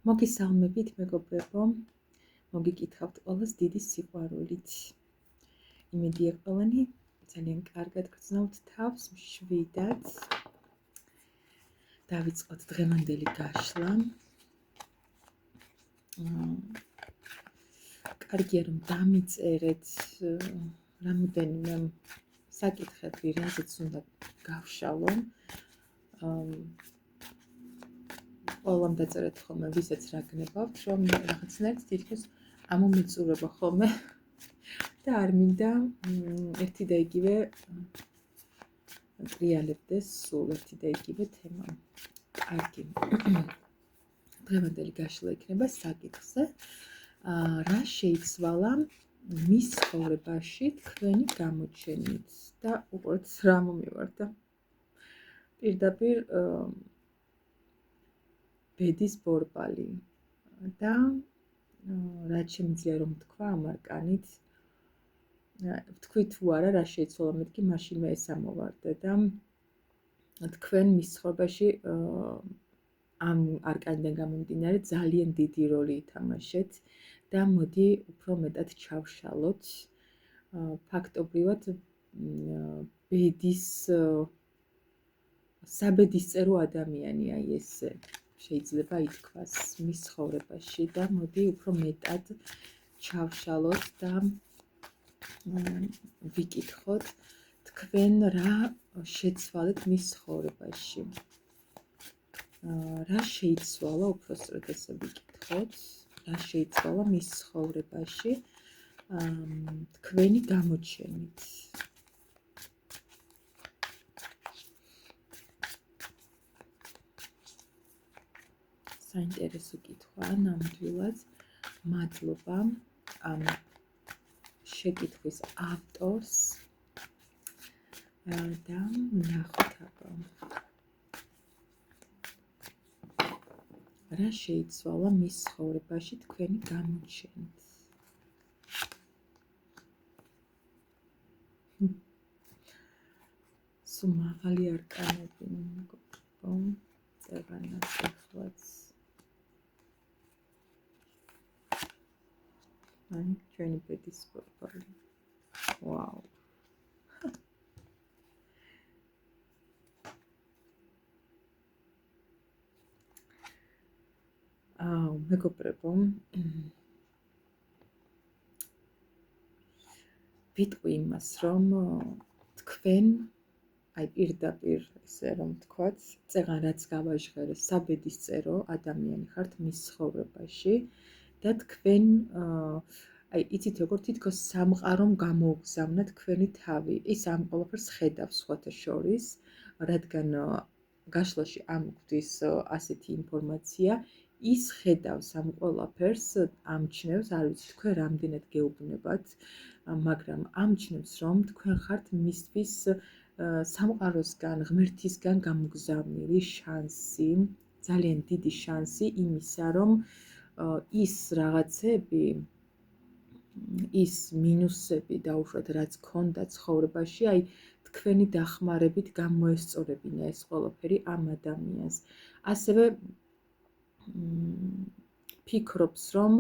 მოგესალმებით მეგობრებო, მოგიკითხავთ ყველას დიდი სიყვარულით. იმედია ყველანი ძალიან კარგად გრძნობთ თავს, მშვიდად. დავიწყოთ დღევანდელი გაშლა. კარგია რომ დამიწერეთ რამოდენიმე საკითხები, რაზეც უნდა გავშალო. ყველამ დაწერეთ ხოლმე, ვისაც რა გნებავთ, რომ რაღაცნაირად თითქოს ამომეწურება ხოლმე და არ მინდა ერთი და იგივე ტრიალებდეს სულ ერთი და იგივე თემა. კარგი. დღევანდელი გაშლა იქნება საკითხზე, რა შეიცვალა მის ცხოვრებაში თქვენი გამოჩენით და უყურეთ რა მომივარდა. პირდაპირ ბედის ბორბალი და რაც შემიძლია რომ თქვა ამ არკანით, თქვი თუ არა რა შეიცვალა, მეთქი მაშინვე ეს ამოვარდა და თქვენ მის ცხოვრებაში ამ არკანიდან გამომდინარე ძალიან დიდი როლი ითამაშეთ და მოდი უფრო მეტად ჩავშალოთ. ფაქტობრივად ბედის საბედისწერო ადამიანია ესე შეიძლება ითქვას მის ცხოვრებაში და მოდი უფრო მეტად ჩავშალოთ და ვიკითხოთ თქვენ რა შეცვალეთ მის ცხოვრებაში. რა შეიცვალა, უпроსტად ესე ვიკითხოთ, რა შეიცვალა მის ცხოვრებაში თქვენი გამოჩენით. საინტერესო კითხვა, ნამდვილად მადლობა ამ შეკითხვის ავტორს და ნახოთ აბა. რა შეიცვალა მის ცხოვრებაში თქვენი გამოჩენით. სულ მაღალი არკანები მეგობრებო, წევანაც ახლაც. აი, ჩვენი ბედის ბორბალი. ვაუ. მეგობრებო, ვიტყვი იმას, რომ თქვენ აი პირდაპირ ესე რომ თქვათ, წეგან რაც გავაჟღერე, საბედისწერო ადამიანი ხართ მის ცხოვრებაში და თქვენ აი იცით როგორ თითქოს სამყარომ გამოუგზავნა თქვენი თავი. ის ამ ყველაფერს ხედავს სხვათა შორის, რადგან გაშლაში ამგვდის ასეთი ინფორმაცია, ის ხედავს ამ ყველაფერს, ამჩნევს, არ ვიცი თქვენ რამდენად გეუბნებათ, მაგრამ ამჩნევს რომ თქვენ ხართ მისთვის სამყაროსგან, ღმერთისგან გამოგზავნილი შანსი, ძალიან დიდი შანსი იმისა, რომ ის რაღაცები, ის მინუსები დაუშვათ, რაც ქონდა ცხოვრებაში, აი თქვენი დახმარებით გამოესწორებინა ეს ყველაფერი ამ ადამიანს. ასევე ფიქრობს, რომ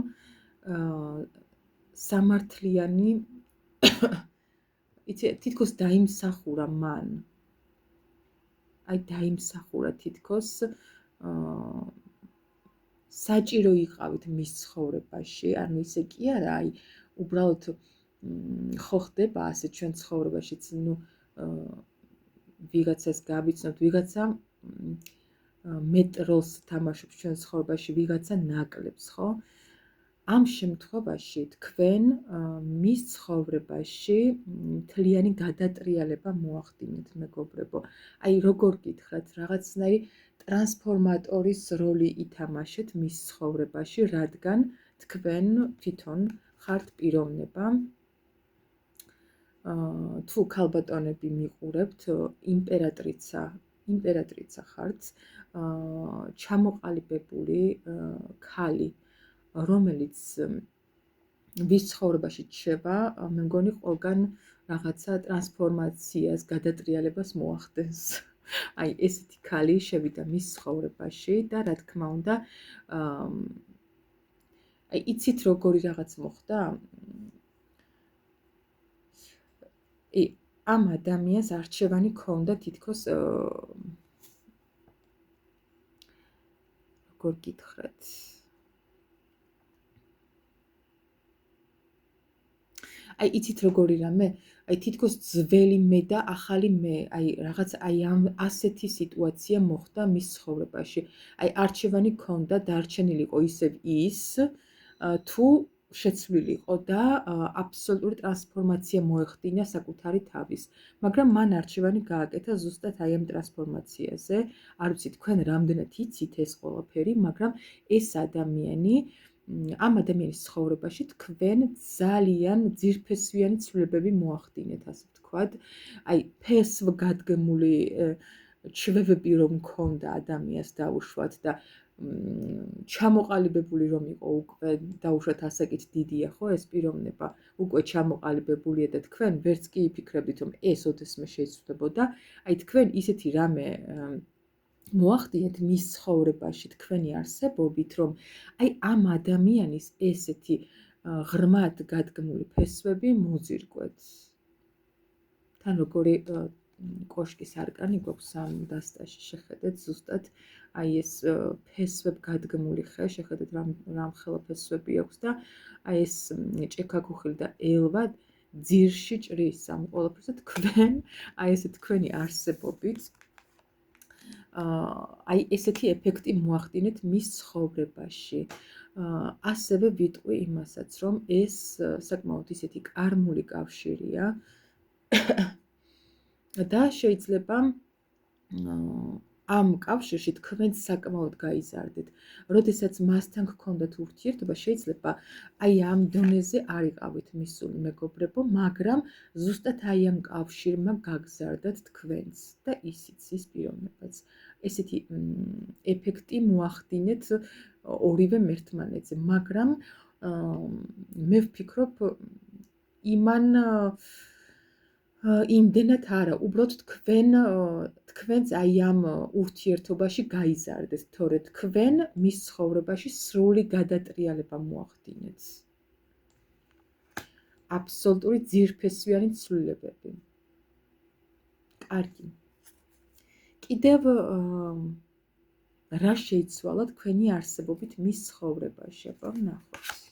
სამართლიანი იცი თითქოს დაიმსახურა მან. აი დაიმსახურა თითქოს საჭირო იყავით მის ცხოვრებაში, ანუ ისე კი არა, აი უბრალოდ ხო ხდება ასე ჩვენ ცხოვრებაშიც, ნუ ვიღაცას გავიცნობთ, ვიღაცა მეტ როლს თამაშობს ჩვენ ცხოვრებაში, ვიღაცა ნაკლებს, ხო? ამ შემთხვევაში თქვენ მის ცხოვრებაში მთლიანი გადატრიალება მოახდინეთ, მეგობრებო. აი როგორ გითხრათ, რაღაცნაირი ტრანსფორმატორის როლი ითამაშეთ მის ცხოვრებაში, რადგან თქვენ თვითონ ხართ პიროვნება, თუ ქალბატონები მიყურებთ, იმპერატრიცა ხართ, ჩამოყალიბებული ქალი, რომელიც ვის ცხოვრებაში ჩება, მე მგონი ყველგან რაღაცა ტრანსფორმაციას, გადატრიალებას მოახდენს. აი ესეთი ქალი შევიდა მის ცხოვრებაში და რა თქმა უნდა აი იცით როგორი რაღაც მოხდა? ამ ადამიანს არჩევანი ჰქონდა თითქოს როგორ გითხრათ? აი იცით როგორი რამე? აი თითქოს ძველი მე და ახალი მე, აი რაღაც აი ამ ასეთი სიტუაცია მოხდა მის ცხოვრებაში. აი არჩევანი ჰქონდა დარჩენილიყო ისევ ის, თუ შეცვლილიყო და აბსოლუტური ტრანსფორმაცია მოეხდინა საკუთარი თავის. მაგრამ მან არჩევანი გააკეთა ზუსტად აი ამ ტრანსფორმაციაზე. არ ვიცი თქვენ რამდენად იცით ეს ყველაფერი, მაგრამ ეს ადამიანი ამ ადამიანის ცხოვრებაში თქვენ ძალიან ძირფესვიანი ცვლილებები მოახდინეთ, ასე ვთქვათ. აი ფესვგადგმული ჩვევები რომ მქონდა ადამიანს დაუშვათ და ჩამოყალიბებული რომ იყო უკვე დაუშვათ ასაკით დიდია ხო ეს პიროვნება უკვე ჩამოყალიბებულია და თქვენ ვერც კი იფიქრებდით რომ ეს ოდესმე შეიცვლებოდა. აი თქვენ ისეთი რამე მოახდინეთ მის ცხოვრებაში თქვენი არსებობით, რომ აი ამ ადამიანის ესეთი ღრმად გადგმული ფესვები მოძირკვეთ. თან როგორი კოშკის არკანი გვაქვს ამ დასტაში შეხედეთ ზუსტად აი ეს ფესვებ გადგმული ხე შეხედეთ რამ ხელა ფესვები აქვს და აი ეს ჭექაქუხილი და ელვა ძირში ჭრის ამ ყველაფერს და თქვენ აი ესე თქვენი არსებობით აი ესეთი ეფექტი მოახდინეთ მის ცხოვრებაში. ასევე ვიტყვი იმასაც, რომ ეს საკმაოდ ისეთი კარმული კავშირია და შეიძლება ამ კავშირში თქვენც საკმაოდ გაიზარდეთ. როდესაც მასთან გქონდათ ურთიერთობა, შეიძლება აი ამ დონეზე არ იყავით მისული მეგობრებო, მაგრამ ზუსტად აი ამ კავშირმა გაგზარდათ თქვენც და ისიც ის პიროვნებაც. ესეთი ეფექტი მოახდინეთ ორივე მერთმანეთზე, მაგრამ მე ვფიქრობ იმდენად არა, უბრალოდ თქვენც აი ამ ურთიერთობაში გაიზარდეთ, თორე თქვენ მის ცხოვრებაში სრული გადატრიალება მოახდინეთ. აბსოლუტური ძირფესვიანი ცვლილებები. კარგი. კიდევ რა შეიცვალა თქვენი არსებობით მის ცხოვრებაში? აბა ვნახოთ.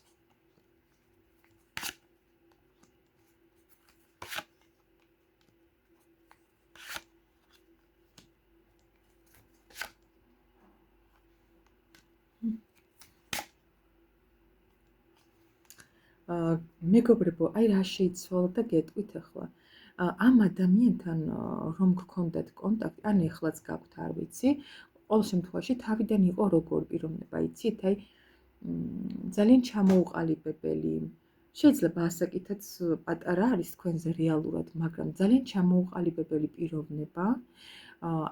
მეგობრებო, აი რა შეიცვალა და გეტყვით ახლა. ამ ადამიანთან რომ გქონდათ კონტაქტი, ან ეხლაც გაქვთ, არ ვიცი, ყოველ შემთხვევაში თავიდან იყო როგორ პიროვნება, იცით, აი ძალიან ჩამოუყალიბებელი. შეიძლება ასაკითაც პატარა არის თქვენზე რეალურად, მაგრამ ძალიან ჩამოუყალიბებელი პიროვნება.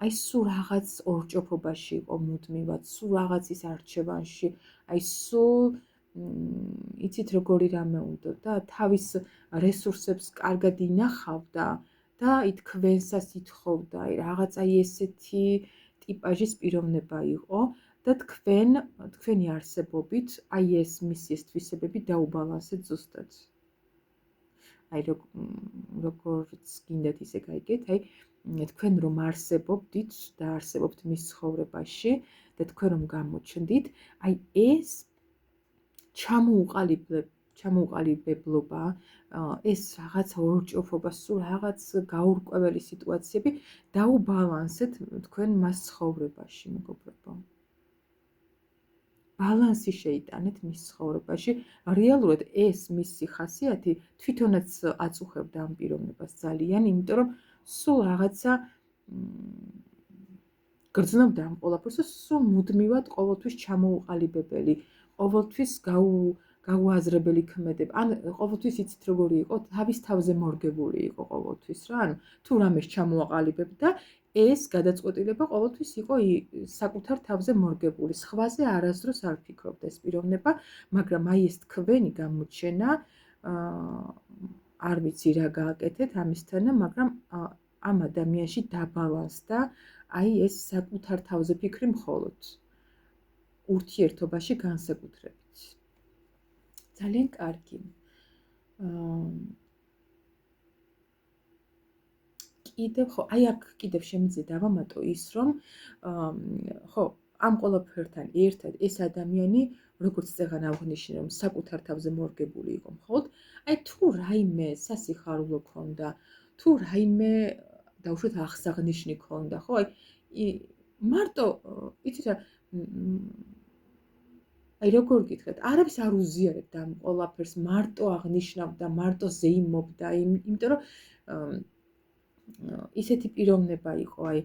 აი სულ რაღაც ორჭოფობაში იყო მუდმივად, სულ რაღაცის არჩევანში, აი სულ იცით როგორი რამე უნდა და თავის რესურსებს კარგად ინახავდა და აი თქვენსაც ითხოვდა, აი რაღაც აი ესეთი ტიპაჟის პიროვნება იყო და თქვენი არსებობით აი ეს მისი თვისებები დაუბალანსეთ ზუსტად. აი როგორც გინდათ ისე გაიგეთ, აი თქვენ რომ არსებობდით და არსებობთ მის ცხოვრებაში და თქვენ რომ გამოჩნდით, აი ეს ჩამოუყალიბებლობა, ეს რაღაც ორჭოფობა, სულ რაღაც გაურკვეველი სიტუაციები დაუბალანსეთ თქვენ მას ცხოვრებაში, მეგობრებო. ბალანსი შეიტანეთ მის ცხოვრებაში. რეალურად ეს მისი ხასიათი თვითონაც აწუხებდა ამ პიროვნებას ძალიან, იმიტომ რომ სულ რაღაცა გრძნობდა ამ ყველაფერს და სულ მუდმივად ყოველთვის ჩამოუყალიბებელი, ყოველთვის გაუაზრებელი ქმედება. ან ყოველთვის იცით როგორი იყო, თავის თავზე მორგებული იყო ყოველთვის რა. ანუ თუ რამეს ჩამოაყალიბებდა, ეს გადაწყვეტილება ყოველთვის იყო საკუთარ თავზე მორგებული. სხვაზე არასდროს არ ფიქრობდა ეს პიროვნება, მაგრამ აი ეს თქვენი გამოჩენა, არ ვიცი რა გააკეთეთ ამისთანა, მაგრამ ამ ადამიანში დაბალანსდა აი ეს საკუთარ თავზე ფიქრი მხოლოდ ურთიერთობაში განსაკუთრებით. ძალიან კარგი. კიდევ ხო, აი აქ კიდევ შემიძლია დავამატო ის, რომ ხო, ამ ყველაფერთან ერთად ეს ადამიანი, როგორც წეგან აღვნიშნე, რომ საკუთარ თავზე მორგებული იყო მხოლოდ, აი თუ რაიმე სასიხარულო ქონდა, თუ რაიმე დაუშვათ აღსაღნიშნი ქონდა, ხო, აი მარტო იცით რა, აი როგორ გითხრათ, არავის არ უზიარებდა ამ ყველაფერს, მარტო აღნიშნავდა, მარტო ზეიმობდა, იმიტომ რომ ისეთი პიროვნება იყო, აი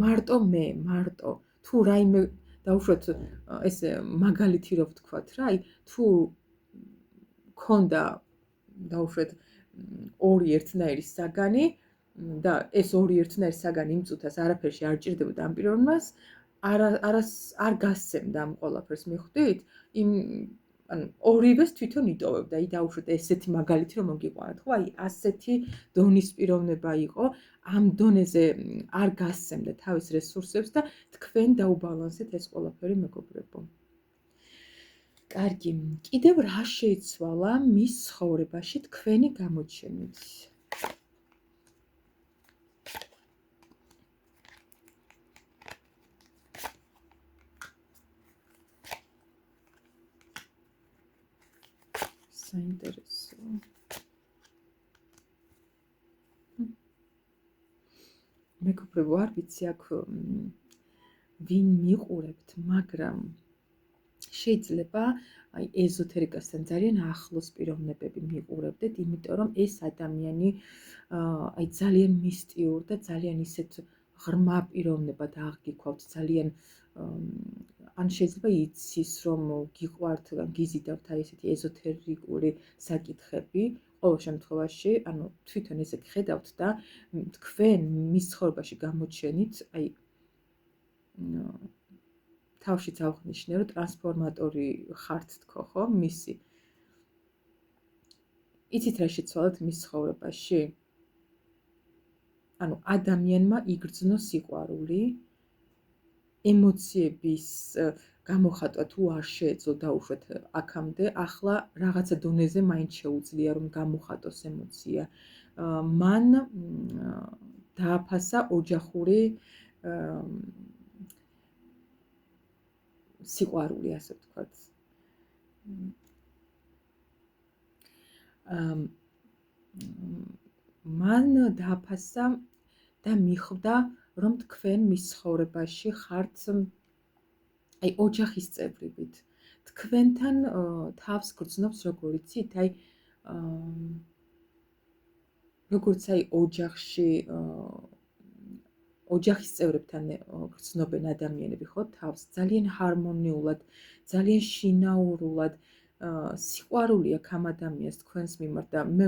მარტო თუ რაიმე დაუშვათ ეს მაგალითი რო ვთქვათ რა, აი თუ ქონდა დაუშვათ ორი ერთნაირი საგანი და ეს ორი ერთნაირი საგანი იმ წუთას არაფერში არ ჭირდებოდა ამ პიროვნებას, არ გასცემდა ამ ყველაფერს, მიხვდით? ანუ ორივეს თვითონ იტოვებდა, აი დაუშვათ ესეთი მაგალითი რომ მოგიყვანოთ, ხო, აი ასეთი დონის პიროვნება იყო, ამ დონეზე არ გასცემდა თავის რესურსებს და თქვენ დაუბალანსეთ ეს ყველაფერი, მეგობრებო. კარგი, კიდევ რა შეიცვალა მის ცხოვრებაში თქვენი გამოჩენით? საინტერესო. მეგობრებო, არ ვიცი აქ ვინ მიყურებთ, მაგრამ შეიძლება აი ეზოთერიკასთან ძალიან ახლოს პიროვნებები მიყურებდეთ, იმიტომ რომ ეს ადამიანი აი ძალიან მისტიურ და ძალიან ისეთ ღრმა პიროვნებად აღგიქვავთ, ძალიან ან შეიძლება იცის, რომ გიყვართ, გიზიდავთ აი ესეთი ეზოთერიკული საკითხები, ყოველ შემთხვევაში, ანუ თვითონ ესე გხედავთ და თქვენ მის ცხოვრებაში გამოჩენით, აი თავშიც აღვნიშნე, რომ ტრანსფორმატორი ხართ თქო, ხო, მისი. იცით რა შეცვალეთ მის ცხოვრებაში? ანუ ადამიანმა იგრძნო სიყვარული, ემოციების გამოხატვა თუ არ შეეძლო დაუშვათ აქამდე, ახლა რაღაცა დონეზე მაინც შეუძლია რომ გამოხატოს ემოცია. მან დააფასა ოჯახური სიყვარული, ასე ვთქვათ. მან დააფასა და მიხვდა, რომ თქვენ მის ცხოვრებაში ხართ აი ოჯახის წევრებით. თქვენთან თავს გრძნობს, როგორ იცით, აი როგორც აი ოჯახში ოჯახის წევრებთან გრძნობენ ადამიანები, ხო, თავს ძალიან ჰარმონიულად, ძალიან შინაურულად, სიყვარული აქვს ამ ადამიანს თქვენს მიმართ და მე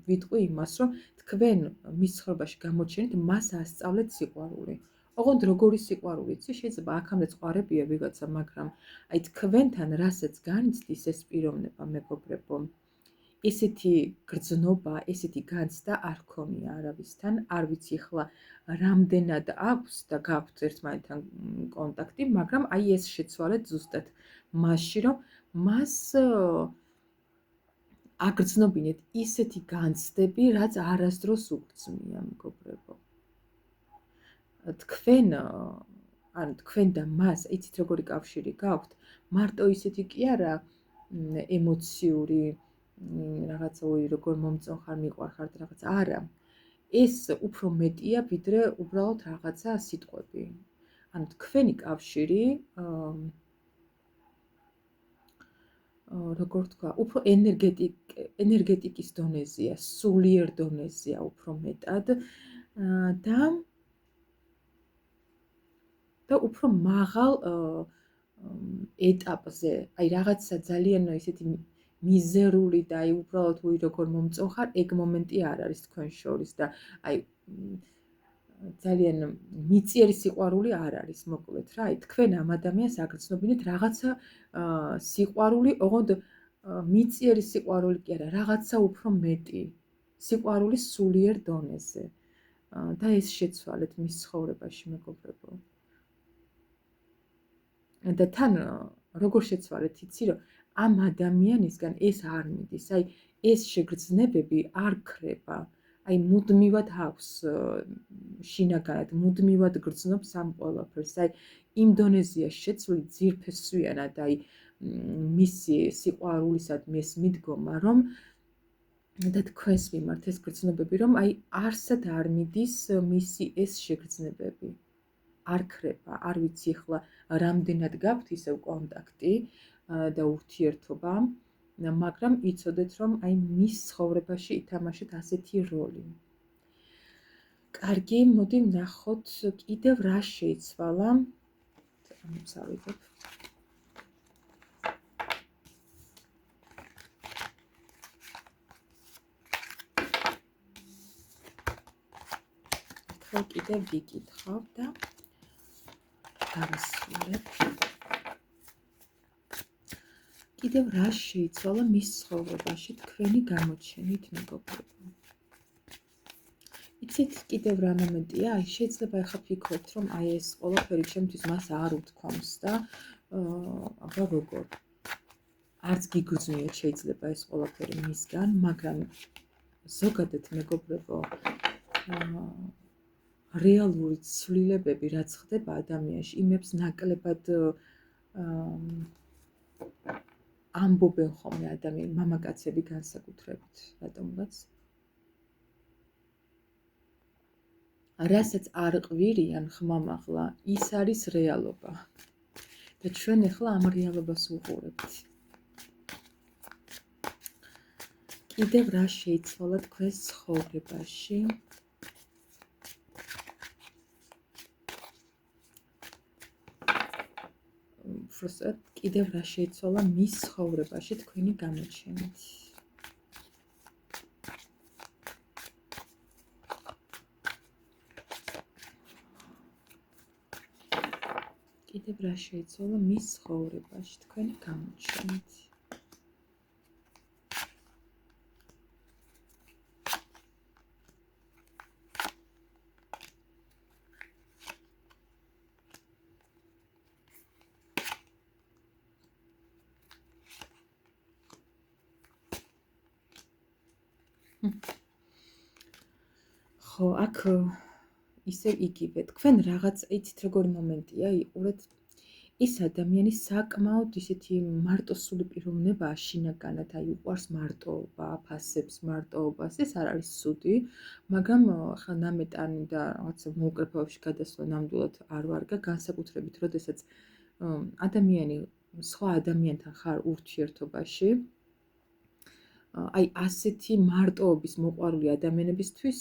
ვიტყვი იმას, რომ თქვენ მის ცხოვრებაში გამოჩენით, მას ასწავლეთ სიყვარული. ოღონდ როგორი სიყვარული იცი, შეიძლება აქამდე ყვარებია ვიღაცა, მაგრამ აი თქვენთან რასაც განიცდის ეს პიროვნება, მეგობრებო, ესეთი გრძნობა, ესეთი განცდა არ ქონია არავისთან, არ ვიცი ახლა რამდენად აქვს და გაქვთ ერთმანეთთან კონტაქტი, მაგრამ აი ეს შეცვალეთ ზუსტად მასში, რომ მას აგრძნობინეთ ისეთი განცდები, რაც არასდროს უგრძნია, მეგობრებო. თქვენ და მას, იცით როგორი კავშირი გაქვთ, მარტო ისეთი კი არა ემოციური, რაღაცა როგორ მომწონხარ, მიყვარხართ, რაღაც არა. ეს უფრო მეტია, ვიდრე უბრალოდ რაღაცა სიტყვები. ანუ თქვენი კავშირი როგორ ვთქვა, უფრო ენერგეტიკის დონეზეა, სულიერ დონეზეა უფრო მეტად და უფრო მაღალ ეტაპზე, აი რაღაცა ძალიან ისეთი მიზერული და აი უბრალოდ როგორ მომწონხარ, ეგ მომენტი არ არის თქვენ შორის და აი ძალიან მიწიერი სიყვარული არ არის, მოკლედ რა, აი თქვენ ამ ადამიანს აგრძნობინეთ რაღაცა სიყვარული, ოღონდ მიწიერი სიყვარული კი არა, რაღაცა უფრო მეტი სიყვარულის სულიერ დონეზე. და ეს შეცვალეთ მის ცხოვრებაში, მეგობრებო. და თან როგორ შეცვალეთ, იცი რომ ამ ადამიანისგან ეს არ მიდის, აი ეს შეგრძნებები არ ქრება. აი მუდმივად აქვს შინაგანად, მუდმივად გრძნობს ამ ყველაფერს. აი იმ დონეზეა შეცვლილი ძირფესვიანად, აი მისი სიყვარულისადმი ეს მიდგომა, რომ და თქვენს მიმართ ეს გრძნობები, რომ აი არსად არ მიდის მისი ეს შეგრძნებები. არ ქრება, არ ვიცი ახლა რამდენად გაქვთ ისევ კონტაქტი და ურთიერთობა, მაგრამ იცოდეთ, რომ აი მის ცხოვრებაში ითამაშეთ ასეთი როლი. კარგი, მოდი ვნახოთ კიდევ რა შეიცვალა. ამოვსავიდებ. ახლა კიდევ ვიკითხავ და დავასრულებ. კიდევ რა შეიცვალა მის ცხოვრებაში თქვენი გამოჩენით, მეგობრებო? იცით კიდევ რა მომენტია? აი შეიძლება ახლა ფიქრობთ, რომ აი ეს ყველაფერი ჩემთვის მას არ უთქვამს და აბა როგორ? არც გიგრძნიათ შეიძლება ეს ყველაფერი მისგან, მაგრამ ზოგადად მეგობრებო, რეალური ცვლილებები რაც ხდება ადამიანში, იმებს ნაკლებად ამბობენ ხოლმე ადამიანი, მამაკაცები განსაკუთრებით, რატომღაც. რასაც არ ყვირიან ხმამაღლა, ის არის რეალობა. და ჩვენ ახლა ამ რეალობას ვუყურებთ. კიდევ რა შეიცვალა თქვენს ცხოვრებაში? უბრალოდ კიდევ რა შეიცვალა მის ცხოვრებაში თქვენი გამოჩენით? კიდევ რა შეიცვალა მის ცხოვრებაში თქვენი გამოჩენით? ხო, აქ ისევ იგივე. თქვენ რაღაც იცით როგორი მომენტია, იყურეთ, ის ადამიანი საკმაოდ ისეთი მარტოსული პიროვნებაა შინაგანად, აი უყვარს მარტოობა, აფასებს მარტოობას, ეს არ არის ცუდი, მაგრამ ახლა ნამეტანი და რაღაცა მოუკრეფებაში გადასვლა ნამდვილად არ ვარგა, განსაკუთრებით, როდესაც ადამიანი სხვა ადამიანთან ხარ ურთიერთობაში, აი ასეთი მარტოობის მოყვარული ადამიანებისთვის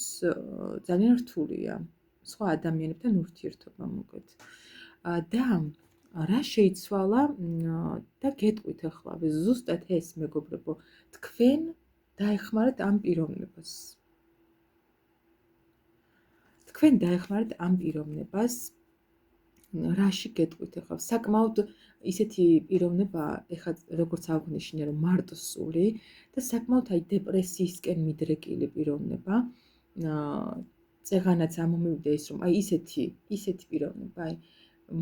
ძალიან რთულია სხვა ადამიანებთან ურთიერთობა მოკლედ. და რა შეიცვალა და გეტყვით ახლა ზუსტად ეს მეგობრებო, თქვენ დაეხმარეთ ამ პიროვნებას. თქვენ დაეხმარეთ ამ პიროვნებას. რაში გეტყვით ახლა? საკმაოდ ისეთი პიროვნება, ეხლა როგორც აღვნიშნე, რომ მარტოსული და საკმაოდ აი დეპრესიისკენ მიდრეკილი პიროვნება. წეღანაც ამომივიდა ის, რომ აი ისეთი პიროვნება, აი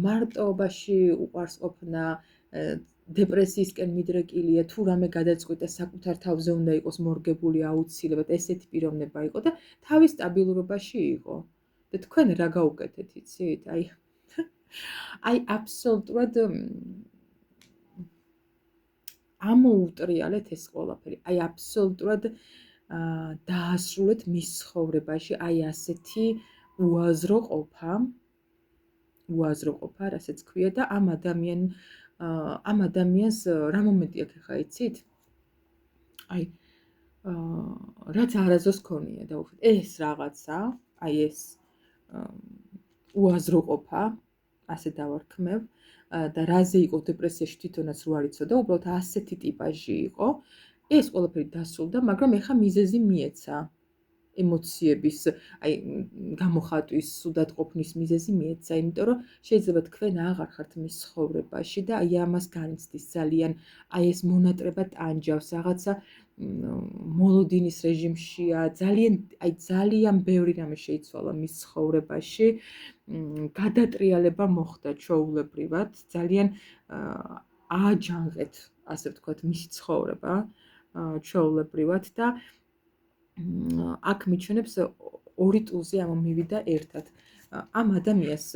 მარტოობაში უყვარს ყოფნა, დეპრესიისკენ მიდრეკილია, თუ რამე გადაწყვიტა საკუთარ თავზე უნდა იყოს მორგებული აუცილებლად, ესეთი პიროვნება იყო და თავის სტაბილურობაში იყო. და თქვენ რა გაუკეთეთ, იცით? აი აბსოლუტურად ამოუტრიალეთ ეს ყველაფერი. აი აბსოლუტურად დაასრულეთ მის ცხოვრებაში აი ასეთი უაზრო ყოფა, რასაც ქვია და ამ ადამიანს რა მომენტი აქვს ახლა იცით? აი რაც არასდროს ქონია და უბრალოდ ეს რაღაცა, აი ეს უაზრო ყოფა, ასე დავარქმევ და რაზე იყო დეპრესიაში თვითონაც რო არ იცოდა, უბრალოდ ასეთი ტიპაჟი იყო. ეს ყველაფერი დასრულდა, მაგრამ ეხა მიზეზი მიეცა. ემოციების, აი გამოხატვის, სუდადყოფნის მიზეზი მიეცა, იმიტომ რომ შეიძლება თქვენ აღარ ხართ მის ცხოვრებაში და აი ამას განიცდის ძალიან, აი ეს მონატრება ტანჯავს, რაღაცა მოლოდინის რეჟიმშია, ძალიან ბევრი რამე შეიცვალა მის ცხოვრებაში, გადატრიალება მოხდა ჩვეულებრივად, ძალიან ააჯანყეთ, ასე ვთქვათ, მისი ცხოვრება ჩვეულებრივად და აქ მიჩვენებს 2 ტულზე ამ მივიდა ერთად. ამ ადამიანს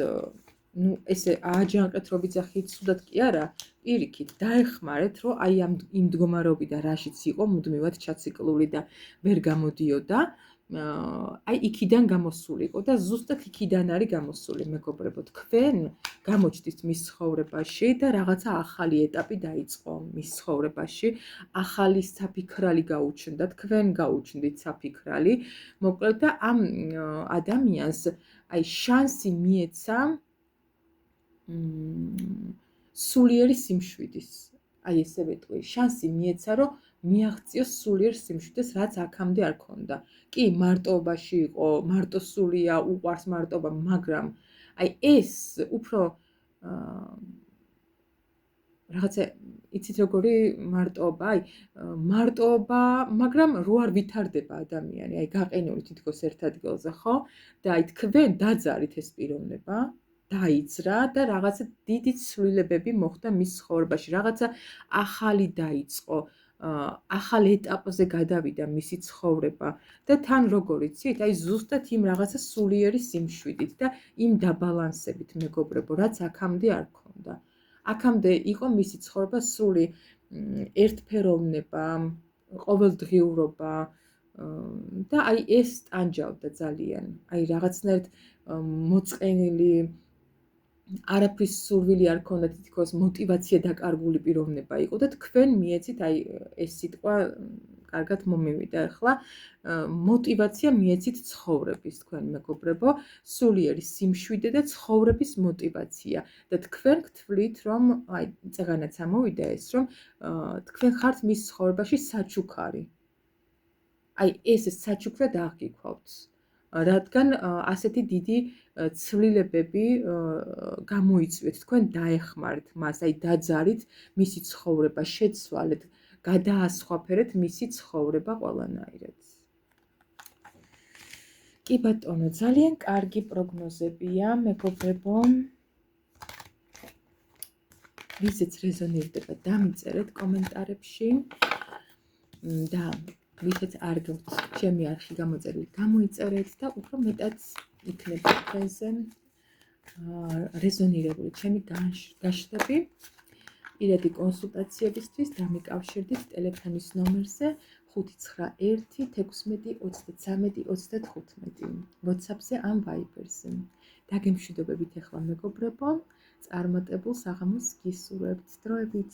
ესე ააჯანყეთ, რომ ვიძახით, ცუდად კი არა, პირიქით დაეხმარეთ, რომ აი იმ მდგომარეობიდან რაშიც იყო, მუდმივად ჩაციკლული და ვერ გამოდიოდა, აი იქიდან გამოსულიყო და ზუსტად იქიდან არის გამოსული, მეგობრებო. თქვენ გამოჩნდით მის ცხოვრებაში და რაღაცა ახალი ეტაპი დაიწყო მის ცხოვრებაში, ახალი საფიქრალი გაუჩნდა, თქვენ გაუჩნდით საფიქრალი, მოკლედ და ამ ადამიანს აი შანსი მიეცა სულიერი სიმშვიდის. აი ესე ვეტყვი, შანსი მიეცა, რომ მიაღწიოს სულიერ სიმშვიდეს, რაც აქამდე არ ქონდა. კი, მარტოობაში იყო, მარტოსულია, უყვარს მარტოობა, მაგრამ აი ეს უფრო რაღაცა იცით როგორი მარტოობა, აი მარტოობა, მაგრამ რო არ ვითარდება ადამიანი, აი გაყინული თითქოს ერთ ადგილზე, ხო? და აი თქვენ დაძარით ეს პიროვნება, დაიძრა და რაღაცა დიდი ცვლილებები მოხდა მის ცხოვრებაში, რაღაცა ახალი დაიწყო, ახალ ეტაპზე გადავიდა მისი ცხოვრება და თან როგორ იცით, აი ზუსტად იმ რაღაცა სულიერი სიმშვიდით და იმ დაბალანსებით, მეგობრებო, რაც აქამდე არ ქონდა. აქამდე იყო მისი ცხოვრება სრული ერთფეროვნება, ყოველდღიურობა და აი ეს ტანჯავდა ძალიან. აი რაღაცნაირად მოწყენილი, არაფრის სურვილი არ ქონდა, თითქოს მოტივაცია დაკარგული პიროვნება იყო და თქვენ მიეცით, აი ეს სიტყვა კარგად მომივიდა ახლა, მოტივაცია მიეცით ცხოვრების, თქვენ მეგობრებო, სულიერი სიმშვიდე და ცხოვრების მოტივაცია და თქვენ გთვლით, რომ აი წეგანაც ამოვიდა ეს, რომ თქვენ ხართ მის ცხოვრებაში საჩუქარი. აი ეს საჩუქრად აღგიქვავთ, რადგან ასეთი დიდი ცვლილებები გამოიწვიეთ, თქვენ დაეხმარეთ მას, აი დაძარით მისი ცხოვრება, შეცვალეთ, გადაასხვაფერეთ მისი ცხოვრება ყველანაირად. კი ბატონო, ძალიან კარგი პროგნოზებია, მეგობრებო. ვიზეც რეზონირდება, დამიწერეთ კომენტარებში და ვისაც არ გაქვთ ჩემი არხი გამოწერილი, გამოიწერეთ და უფრო მეტად იქნება თქვენზე რეზონირებული ჩემი გაშლები. პირადი კონსულტაციებისთვის დამიკავშირდით ტელეფონის ნომერზე 591-16-23-35. WhatsApp-ზე ან Viber-ზე. დაგემშვიდობებით ახლა მეგობრებო, წარმატებულ საღამოს გისურვებთ. დროებით.